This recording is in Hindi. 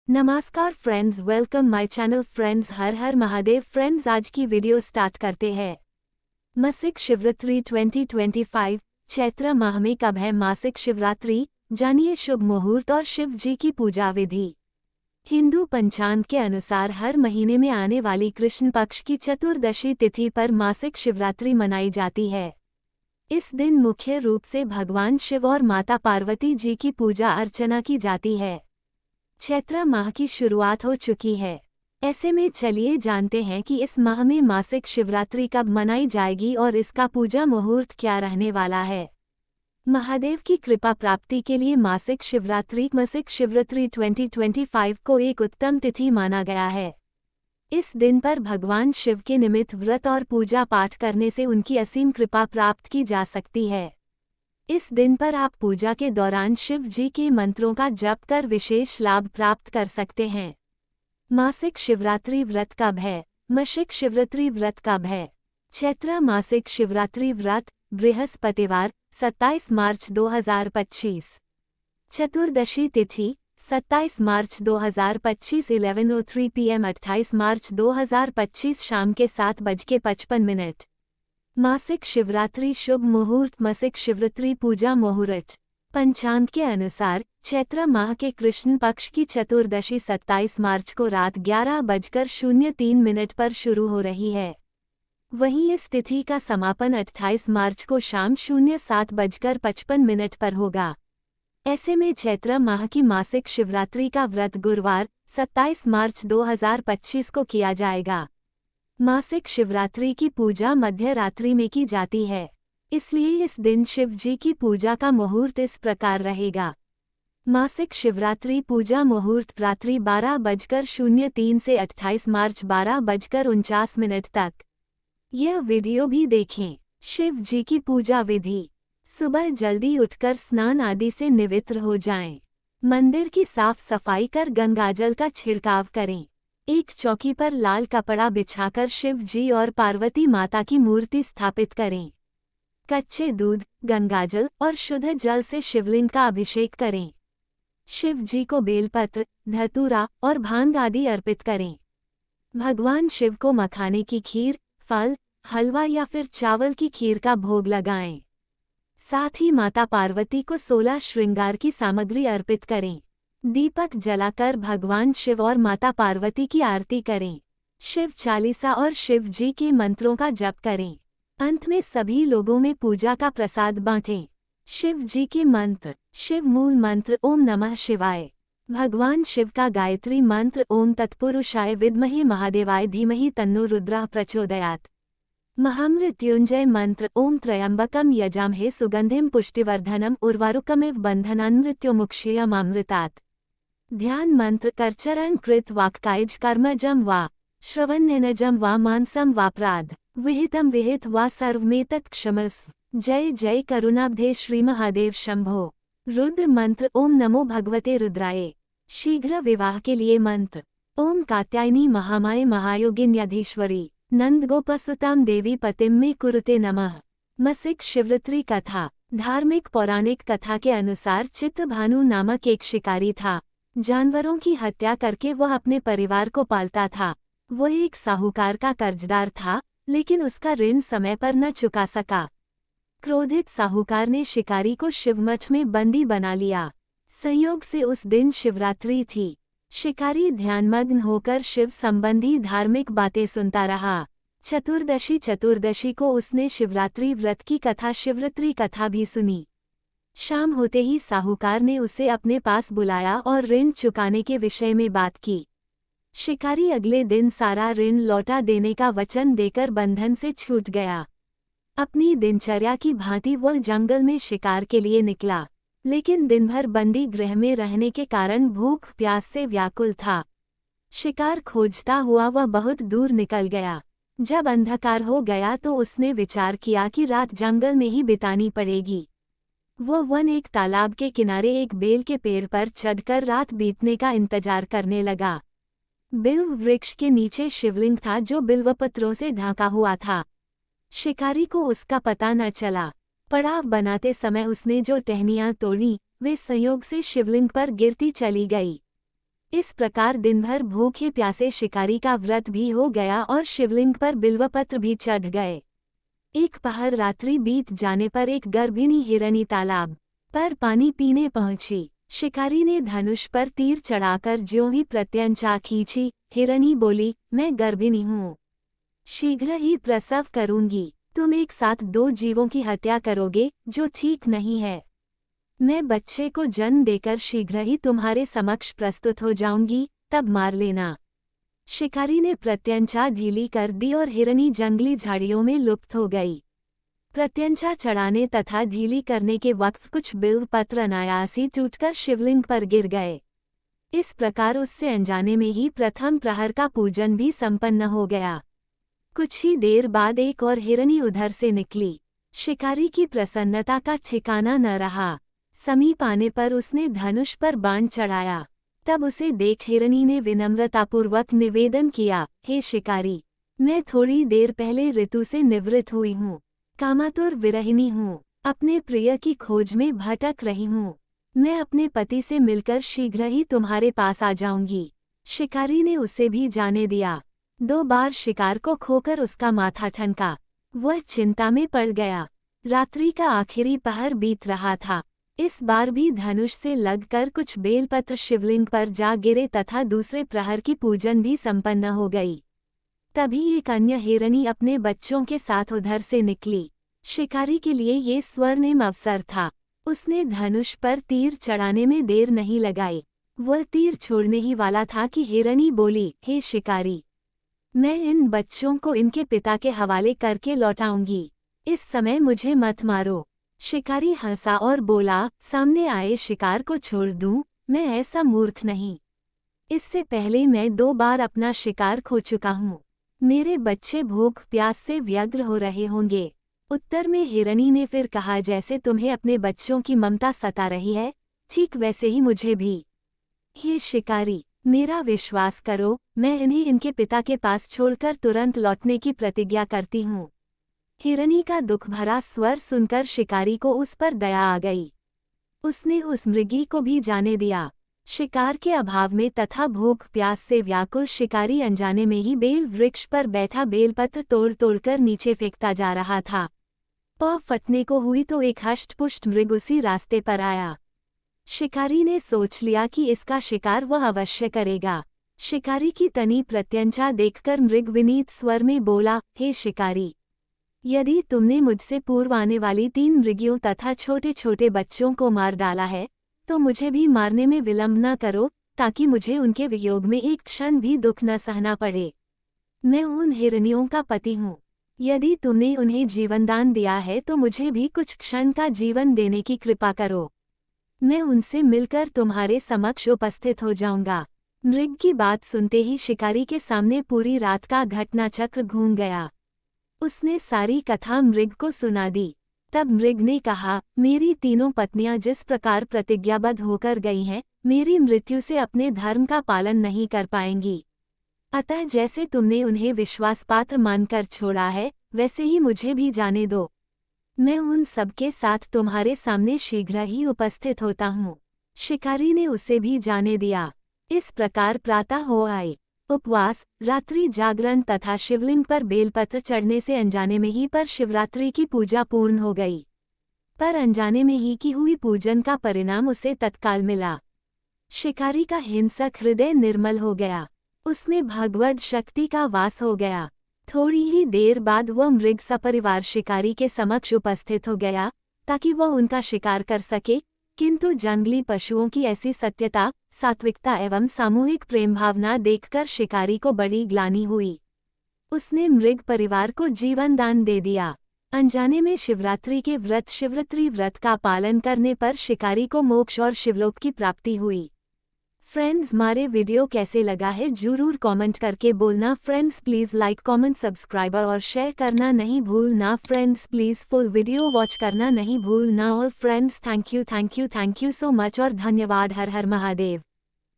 नमस्कार friends, welcome my channel friends. Her her Mahadev friends. आज की वीडियो स्टार्ट करते हैं। मासिक शिवरात्रि 2025 चैत्र माह में कब है मासिक शिवरात्रि, जानिए शुभ मुहूर्त और शिव जी की पूजा विधि। हिंदू पंचांग के अनुसार हर महीने में आने वाली कृष्ण पक्ष की चतुर्दशी तिथि पर मासिक शिवरात्रि मनाई जाती है। इस दिन मुख्य रूप से भगवान शिव और माता पार्वती जी की पूजा अर्चना की जाती है। चैत्र माह की शुरुआत हो चुकी है। ऐसे में चलिए जानते हैं कि इस माह में मासिक शिवरात्रि कब मनाई जाएगी और इसका पूजा मुहूर्त क्या रहने वाला है। महादेव की कृपा प्राप्ति के लिए मासिक शिवरात्रि 2025 को एक उत्तम तिथि माना गया है। इस दिन पर भगवान शिव के निमित्त व्रत और पूजा पाठ करने से उनकी असीम कृपा प्राप्त की जा सकती है। इस दिन पर आप पूजा के दौरान शिव जी के मंत्रों का जप कर विशेष लाभ प्राप्त कर सकते हैं। मासिक शिवरात्रि व्रत कब है? मासिक शिवरात्रि व्रत कब है? चैत्र मासिक शिवरात्रि व्रत बृहस्पतिवार 27 मार्च 2025। चतुर्दशी तिथि 27 मार्च 2025 11:03 PM 28 मार्च 2025 शाम के 7:55। मासिक शिवरात्रि शुभ मुहूर्त। मासिक शिवरात्रि पूजा मुहूर्त। पंचांग के अनुसार चैत्र माह के कृष्ण पक्ष की चतुर्दशी 27 मार्च को रात 11:03 पर शुरू हो रही है। वहीं इस तिथि का समापन 28 मार्च को शाम 07:55 पर होगा। ऐसे में चैत्र माह की मासिक शिवरात्रि का व्रत गुरुवार 27 मार्च 2025 को किया जाएगा। मासिक शिवरात्रि की पूजा मध्य रात्रि में की जाती है, इसलिए इस दिन शिव जी की पूजा का मुहूर्त इस प्रकार रहेगा। मासिक शिवरात्रि पूजा मुहूर्त रात्रि 12:03 से 28 मार्च 12:49 तक। यह वीडियो भी देखें। शिव जी की पूजा विधि। सुबह जल्दी उठकर स्नान आदि से निवृत्त हो जाएं। मंदिर की साफ सफाई कर गंगाजल का छिड़काव करें। एक चौकी पर लाल कपड़ा बिछाकर शिव जी और पार्वती माता की मूर्ति स्थापित करें। कच्चे दूध, गंगाजल और शुद्ध जल से शिवलिंग का अभिषेक करें। शिव जी को बेलपत्र, धतूरा और भांग आदि अर्पित करें। भगवान शिव को मखाने की खीर, फल, हलवा या फिर चावल की खीर का भोग लगाएं। साथ ही माता पार्वती को 16 श्रृंगार की सामग्री अर्पित करें। दीपक जलाकर भगवान शिव और माता पार्वती की आरती करें। शिव चालीसा और शिव जी के मंत्रों का जप करें। अंत में सभी लोगों में पूजा का प्रसाद बांटें। शिव जी के मंत्र। शिव मूल मंत्र ओम नमः शिवाय। भगवान शिव का गायत्री मंत्र ओम तत्पुरुषाय विद्महे महादेवाय धीमहि तन्नो रुद्रः प्रचोदयात्। महामृत्युंजय मंत्र ओम त्र्यंबकम यजामहे सुगंधिम पुष्टिवर्धनम उर्वारुकमिव बंधनान् मृत्युमुक्षयमामृतात्। ध्यान मंत्र करचरण कृत वाक्कायज कर्मजम वा श्रवणनजम वा मानसम वापराध विहितम विहित वा सर्वमेतत् क्षमस्व। जय जय करुणाब्धे श्री महादेव शंभो। रुद्र मंत्र ओम नमो भगवते रुद्राय। शीघ्र विवाह के लिए मंत्र ओम कात्यायनी महामाये महायोगिन्याधीश्वरी नंदगोपसुताम देवी पतिम में कुरुते नमः। मासिक शिवरात्रि कथा। धार्मिक पौराणिक कथा के अनुसार चित्रभानु नामक एक शिकारी था। जानवरों की हत्या करके वह अपने परिवार को पालता था। वह एक साहूकार का कर्जदार था, लेकिन उसका ऋण समय पर न चुका सका। क्रोधित साहूकार ने शिकारी को शिवमठ में बंदी बना लिया। संयोग से उस दिन शिवरात्रि थी। शिकारी ध्यानमग्न होकर शिव संबंधी धार्मिक बातें सुनता रहा। चतुर्दशी को उसने शिवरात्रि व्रत की कथा शिवरात्रि कथा भी सुनी। शाम होते ही साहूकार ने उसे अपने पास बुलाया और ऋण चुकाने के विषय में बात की। शिकारी अगले दिन सारा ऋण लौटा देने का वचन देकर बंधन से छूट गया। अपनी दिनचर्या की भांति वह जंगल में शिकार के लिए निकला, लेकिन दिन भर बंदी गृह में रहने के कारण भूख प्यास से व्याकुल था। शिकार खोजता हुआ वह बहुत दूर निकल गया। जब अंधकार हो गया तो उसने विचार किया कि रात जंगल में ही बितानी पड़ेगी। वह एक तालाब के किनारे एक बेल के पेड़ पर चढ़कर रात बीतने का इंतजार करने लगा। बिल्व वृक्ष के नीचे शिवलिंग था जो बिल्वपत्रों से ढका हुआ था। शिकारी को उसका पता न चला। पड़ाव बनाते समय उसने जो टहनियां तोड़ी वे संयोग से शिवलिंग पर गिरती चली गई। इस प्रकार दिन भर भूखे प्यासे शिकारी का व्रत भी हो गया और शिवलिंग पर बिल्वपत्र भी चढ़ गए। एक पहर रात्रि बीत जाने पर एक गर्भिणी हिरनी तालाब पर पानी पीने पहुंची। शिकारी ने धनुष पर तीर चढ़ाकर ज्यों ही प्रत्यंचा खींची, हिरनी बोली, मैं गर्भिणी हूँ, शीघ्र ही प्रसव करूंगी। तुम एक साथ 2 जीवों की हत्या करोगे, जो ठीक नहीं है। मैं बच्चे को जन्म देकर शीघ्र ही तुम्हारे समक्ष प्रस्तुत हो जाऊंगी, तब मार लेना। शिकारी ने प्रत्यंचा ढीली कर दी और हिरनी जंगली झाड़ियों में लुप्त हो गई। प्रत्यंचा चढ़ाने तथा ढीली करने के वक्त कुछ बिल्व पत्र अनायास ही टूटकर शिवलिंग पर गिर गए। इस प्रकार उससे अनजाने में ही प्रथम प्रहर का पूजन भी संपन्न हो गया। कुछ ही देर बाद एक और हिरनी उधर से निकली। शिकारी की प्रसन्नता का ठिकाना न रहा। समीप आने पर उसने धनुष पर बाण चढ़ाया। तब उसे देख हिरनी ने विनम्रतापूर्वक निवेदन किया, हे शिकारी, मैं थोड़ी देर पहले ऋतु से निवृत्त हुई हूँ, कामातुर विरहिणी हूँ, अपने प्रिय की खोज में भटक रही हूँ। मैं अपने पति से मिलकर शीघ्र ही तुम्हारे पास आ जाऊंगी। शिकारी ने उसे भी जाने दिया। 2 बार शिकार को खोकर उसका माथा ठनका। वह चिंता में पड़ गया। रात्रि का आखिरी पहर बीत रहा था। इस बार भी धनुष से लगकर कुछ बेलपत्र शिवलिंग पर जा गिरे तथा दूसरे प्रहर की पूजन भी संपन्न हो गई। तभी एक अन्य हिरनी अपने बच्चों के साथ उधर से निकली। शिकारी के लिए ये स्वर्णिम अवसर था। उसने धनुष पर तीर चढ़ाने में देर नहीं लगाई। वह तीर छोड़ने ही वाला था कि हिरनी बोली, हे शिकारी, मैं इन बच्चों को इनके पिता के हवाले करके लौटाऊंगी। इस समय मुझे मत मारो। शिकारी हंसा और बोला, सामने आए शिकार को छोड़ दूं, मैं ऐसा मूर्ख नहीं। इससे पहले मैं 2 बार अपना शिकार खो चुका हूँ। मेरे बच्चे भूख प्यास से व्यग्र हो रहे होंगे। उत्तर में हिरनी ने फिर कहा, जैसे तुम्हें अपने बच्चों की ममता सता रही है, ठीक वैसे ही मुझे भी। हे शिकारी, मेरा विश्वास करो, मैं इन्हें इनके पिता के पास छोड़कर तुरंत लौटने की प्रतिज्ञा करती हूँ। हिरनी का दुख भरा स्वर सुनकर शिकारी को उस पर दया आ गई। उसने उस मृगी को भी जाने दिया। शिकार के अभाव में तथा भूख प्यास से व्याकुल शिकारी अनजाने में ही बेल वृक्ष पर बैठा बेलपत्र तोड़ तोड़कर नीचे फेंकता जा रहा था। पौ फटने को हुई तो एक हष्टपुष्ट मृग उसी रास्ते पर आया। शिकारी ने सोच लिया कि इसका शिकार वह अवश्य करेगा। शिकारी की तनी प्रत्यंचा देखकर मृग विनीत स्वर में बोला, हे शिकारी, यदि तुमने मुझसे पूर्व आने वाली 3 मृगियों तथा छोटे छोटे बच्चों को मार डाला है, तो मुझे भी मारने में विलंब न करो, ताकि मुझे उनके वियोग में एक क्षण भी दुख न सहना पड़े। मैं उन हिरनियों का पति हूँ। यदि तुमने उन्हें जीवनदान दिया है तो मुझे भी कुछ क्षण का जीवन देने की कृपा करो। मैं उनसे मिलकर तुम्हारे समक्ष उपस्थित हो जाऊंगा। मृग की बात सुनते ही शिकारी के सामने पूरी रात का घटनाचक्र घूम गया। उसने सारी कथा मृग को सुना दी। तब मृग ने कहा, मेरी 3 पत्नियां जिस प्रकार प्रतिज्ञाबद्ध होकर गई हैं, मेरी मृत्यु से अपने धर्म का पालन नहीं कर पाएंगी। अतः जैसे तुमने उन्हें विश्वासपात्र मानकर छोड़ा है, वैसे ही मुझे भी जाने दो। मैं उन सबके साथ तुम्हारे सामने शीघ्र ही उपस्थित होता हूँ। शिकारी ने उसे भी जाने दिया। इस प्रकार प्रातः हो आए। उपवास, रात्रि जागरण तथा शिवलिंग पर बेलपत्र चढ़ने से अनजाने में ही पर शिवरात्रि की पूजा पूर्ण हो गई। पर अनजाने में ही की हुई पूजन का परिणाम उसे तत्काल मिला। शिकारी का हिंसक हृदय निर्मल हो गया। उसमें भगवद शक्ति का वास हो गया। थोड़ी ही देर बाद वह मृग सपरिवार शिकारी के समक्ष उपस्थित हो गया, ताकि वह उनका शिकार कर सके। किंतु जंगली पशुओं की ऐसी सत्यता, सात्विकता एवं सामूहिक प्रेम भावना देखकर शिकारी को बड़ी ग्लानि हुई। उसने मृग परिवार को जीवन दान दे दिया। अनजाने में शिवरात्रि के व्रत शिवरात्रि व्रत का पालन करने पर शिकारी को मोक्ष और शिवलोक की प्राप्ति हुई। फ्रेंड्स, हमारे वीडियो कैसे लगा है जरूर कमेंट करके बोलना। Friends please like comment subscribe और शेयर करना नहीं भूलना। Friends please full video watch करना नहीं भूलना। और friends thank you so much और धन्यवाद। हर हर महादेव।